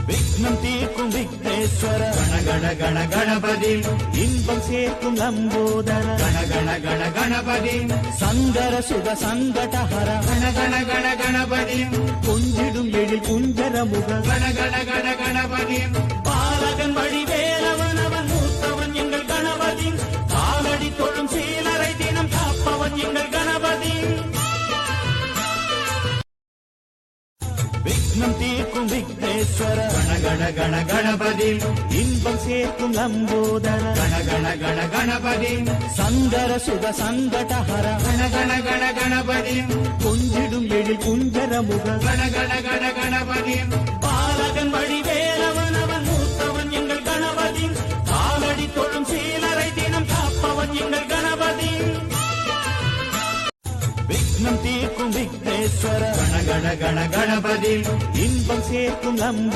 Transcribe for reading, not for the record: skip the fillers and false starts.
விக்னம் தீர்க்கும் விக்னேஸ்வர கண கண கண கணபதி இன்பம் சேர்க்கும் லம்போதர கண கண கண கணபதி சங்கர சுக சங்கடஹர கண கண கண கணபதி கொஞ்சிடும் எழில் குஞ்சர முக கண கண கண கணபதி பாலகன் வழி வேலவன் அவன் மூத்தவன் எங்கள் கணபதி காலடி தொழும் சீலரை தினம் காப்பவன் எங்கள் கணபதி விக்னம் தீர்க்கும் விக்னேஸ்வர கண கண கண கணபதி இன்பம் சேர்க்கும் லம்போதர கண கண கண கணபதி சங்கர சுக சங்கடஹர கண கண கண கணபதி கொஞ்சிடும் எழில் குஞ்சர முக கண கண கண கணபதி பாலகன் வழி வேலவன் அவன் மூத்தவன் எங்கள் கணபதி காலடி தொழும் சீலரை தினம் காப்பவன் எங்கள் கணபதி விக்னம் தீர்க்கும் விக்னேஸ்வர கண கண கண கணபதி இன்பம் சேர்க்கும் லம்போ